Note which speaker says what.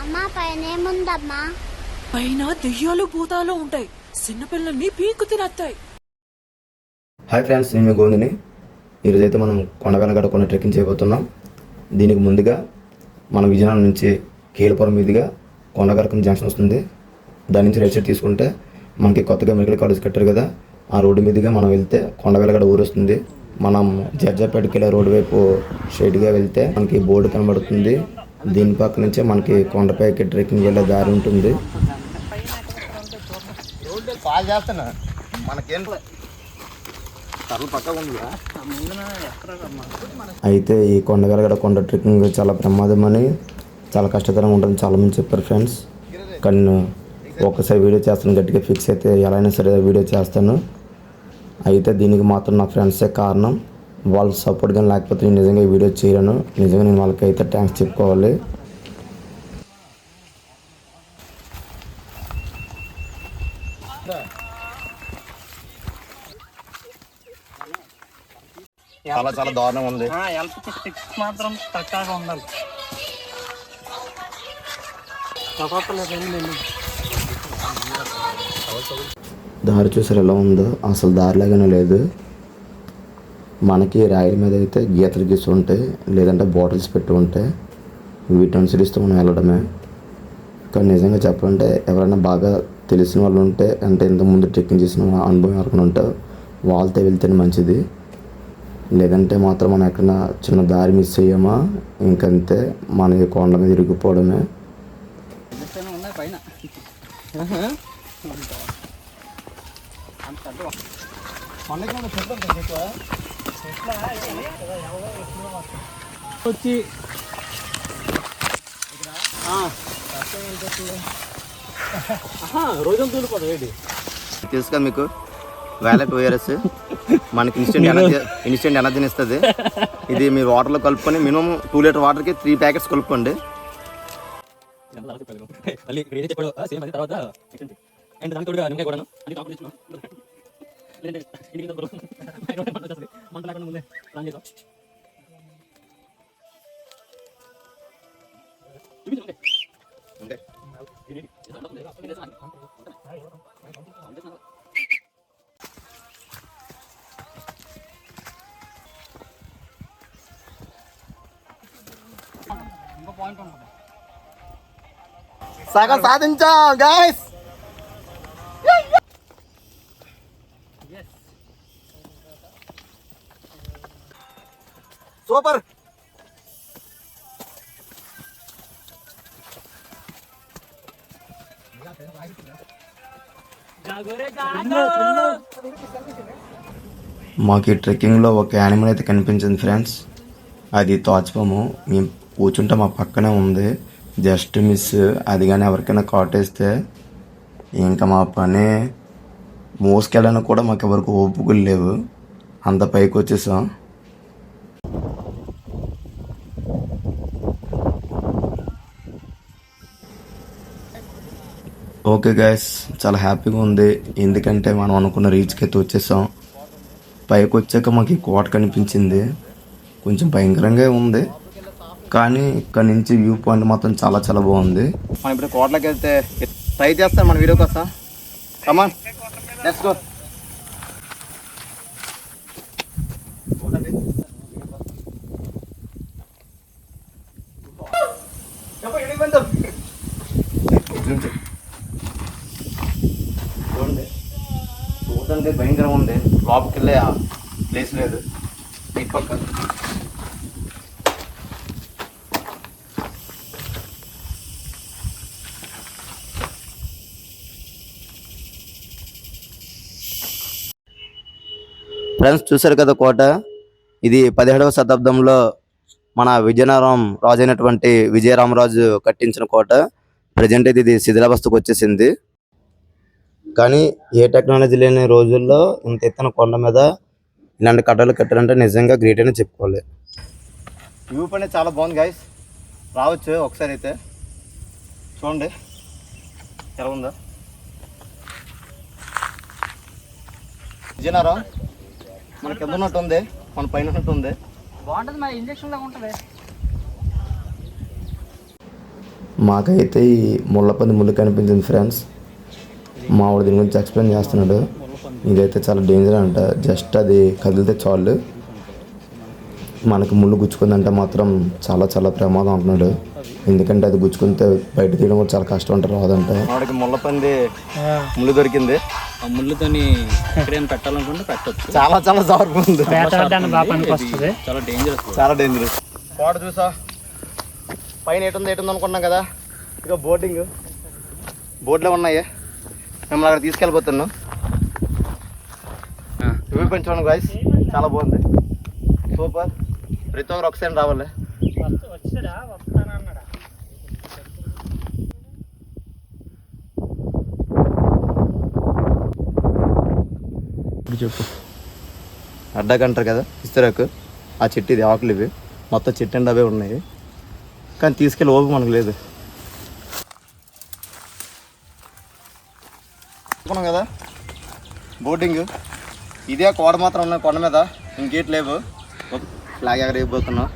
Speaker 1: అమ్మా పైన ఏముందమ్మా?
Speaker 2: పైన దెయ్యాలు భూతాలు ఉంటాయి, చిన్నపిల్లల్ని పీకు తినత్తాయి.
Speaker 3: హాయ్ ఫ్రెండ్స్, నేను మీ గోవిందని. ఈరోజు అయితే మనం కొండగనగడ కొండ ట్రెక్కింగ్ చేయబోతున్నాం. దీనికి ముందుగా మన విజయనగరం నుంచి కీలపురం మీదుగా కొండగరకం జంక్షన్ వస్తుంది. దాని నుంచి రైట్ సైడ్ తీసుకుంటే మనకి కొత్తగా మెడికల్ కాలేజ్ కట్టారు కదా, ఆ రోడ్డు మీదుగా మనం వెళ్తే కొండగలగడ ఊరు వస్తుంది. మనం జడ్జాపేటకి వెళ్ళే రోడ్డు వైపు స్ట్రైట్గా వెళ్తే మనకి బోర్డు కనబడుతుంది. దీని పక్క నుంచే మనకి కొండపైకి ట్రెక్కింగ్ వెళ్ళే దారి ఉంటుంది. అయితే ఈ కొండగలగడ కొండ ట్రెక్కింగ్ చాలా ప్రమాదమని, చాలా కష్టతరంగా ఉంటుంది చాలా మంది చెప్పారు ఫ్రెండ్స్. కానీ ఒక్కసారి వీడియో చేస్తాను, గట్టిగా ఫిక్స్ అయితే ఎలా అయినా సరే వీడియో చేస్తాను. అయితే దీనికి మాత్రం నా ఫ్రెండ్సే కారణం. వాళ్ళు సపోర్ట్ కానీ లేకపోతే నేను నిజంగా ఈ వీడియో చేయను. నిజంగా నేను వాళ్ళకి అయితే థ్యాంక్స్ చెప్పుకోవాలి. చాలా చాలా దారుణంగా ఉంది.
Speaker 4: మాత్రం చక్కగా ఉండాలి.
Speaker 3: దారి చూసారు ఎలా ఉందో, అసలు దారిలాగానే లేదు. మనకి రాయిల మీద అయితే గీతలు గీసి ఉంటాయి, లేదంటే బాటిల్స్ పెట్టి ఉంటాయి. వీటిని అనుసరిస్తూ మనం వెళ్ళడమే. కానీ నిజంగా చెప్పాలంటే ఎవరైనా బాగా తెలిసిన వాళ్ళు ఉంటే, అంటే ఇంతకుముందు ట్రెక్కింగ్ చేసిన అనుభవం ఎవరైనా ఉంటే వాళ్ళతో వెళ్తేనే మంచిది. లేదంటే మాత్రం మనం ఎక్కడైనా చిన్న దారి మిస్ అయ్యామా ఇంకంతే, మన కొండ మీద ఇరిగిపోవడమే.
Speaker 4: వచ్చి రోజు తూలిపోతుంది.
Speaker 3: తెలుసుగా మీకు వేల 2 years మనకి ఇన్స్టెంట్ ఎనర్జీని ఇస్తుంది. ఇది మీరు వాటర్లో కలుపుకొని మినిమం 2 లీటర్ వాటర్కి 3 ప్యాకెట్స్ కలుపుకోండి. సగం సాధించాం గైస్. సూపర్. మాకు ఈ ట్రెక్కింగ్లో ఒక యానిమల్ అయితే కనిపించింది ఫ్రెండ్స్. అది తోచపాము. మేము కూర్చుంటే మా పక్కనే ఉంది, జస్ట్ మిస్. అది కానీ ఎవరికైనా కాటేస్తే ఇంకా మా పని మోసుకెళ్ళడానికి కూడా మాకు ఎవరికి ఓపికలు లేవు, అంత పైకి వచ్చేసాం. ఓకే గైస్, చాలా హ్యాపీగా ఉంది. ఎందుకంటే మనం అనుకున్న రీచ్కి అయితే వచ్చేసాం. పైకి వచ్చాక మాకు ఈ కోట కనిపించింది. కొంచెం భయంకరంగా ఉంది, కానీ ఇక్కడ నుంచి వ్యూ పాయింట్ మాత్రం చాలా చాలా బాగుంది. మనం ఇప్పుడు కోటలోకి వెళ్తే ట్రై చేస్తాం మన వీడియో కోసం. Come on let's go. చూడండి భయంకరంగా ఉంది. లోపలికి వెళ్ళే ప్లేస్ లేదు. ఇటు పక్క ఫ్రెండ్స్ చూశారు కదా కోట. ఇది 17వ శతాబ్దంలో మన విజయనగరం రాజు అయినటువంటి విజయరామరాజు కట్టించిన కోట. ప్రజెంట్ అయితే ఇది శిథిలావస్థకు వచ్చేసింది. కానీ ఏ టెక్నాలజీ లేని రోజుల్లో ఇంత ఎత్తున కొండ మీద ఇలాంటి కట్టలు కట్టారంటే నిజంగా గ్రేట్ అని చెప్పుకోవాలి. వ్యూ పాయింట్ చాలా బాగుంది గైస్, రావచ్చు ఒకసారి అయితే చూడండి ఎలా ఉందో. విజయనగరం మన కింద ఉన్నట్టు ఉంది, మన పైన ఉన్నట్టు ఉంది.
Speaker 4: బాగుంటుంది, మన ఇంజక్షన్ లాగా ఉంటుంది.
Speaker 3: మాకైతే ఈ ముళ్ళపంది ముళ్ళు కనిపించింది ఫ్రెండ్స్. మా వాడు దీని గురించి ఎక్స్ప్లెయిన్ చేస్తున్నాడు. ఇదైతే చాలా డేంజర్ అంట, జస్ట్ అది కదిలితే చాలు మనకు ముళ్ళు గుచ్చుకుందంటే మాత్రం చాలా చాలా ప్రమాదం అంటున్నాడు. ఎందుకంటే అది గుచ్చుకుంటే బయట తీయడం కూడా చాలా కష్టం అంటారు, రాదంట. వాడికి ముళ్ళపంది ముళ్ళు దొరికింది.
Speaker 4: ఆ ముళ్ళుతోని ఎక్కడైనా పెట్టాలనుకుంటే పెట్టచ్చు.
Speaker 3: చాలా చాలా జాగ్రత్త ఉంది,
Speaker 4: చాలా డేంజరస్,
Speaker 3: చాలా డేంజరస్. కోట చూసా పైన ఏటుంది అనుకున్నాం కదా, ఇక బోర్డులో ఉన్నాయి. మిమ్మల్ని అక్కడ తీసుకెళ్ళిపోతున్నాం. చూపించండి గాయ్స్, చాలా బాగుంది, సూపర్. ప్రతి ఒక్కరు ఒకసారి రావాలి. చెప్పు. అడ్డాకంటారు కదా ఇస్తరాకు, ఆ చెట్టు ఇది, ఆకులు ఇవి మొత్తం చెట్టు అండి అవే ఉన్నాయి, కానీ తీసుకెళ్ళి ఓపిక మనకు లేదు. అనుకున్నాం కదా బోటింగ్, ఇదే కోడ మాత్రం ఉన్నాయి కొండ మీద, ఇంకేట్ లేవు. ఫ్లాగ్ ఎగరైపోతున్నాం.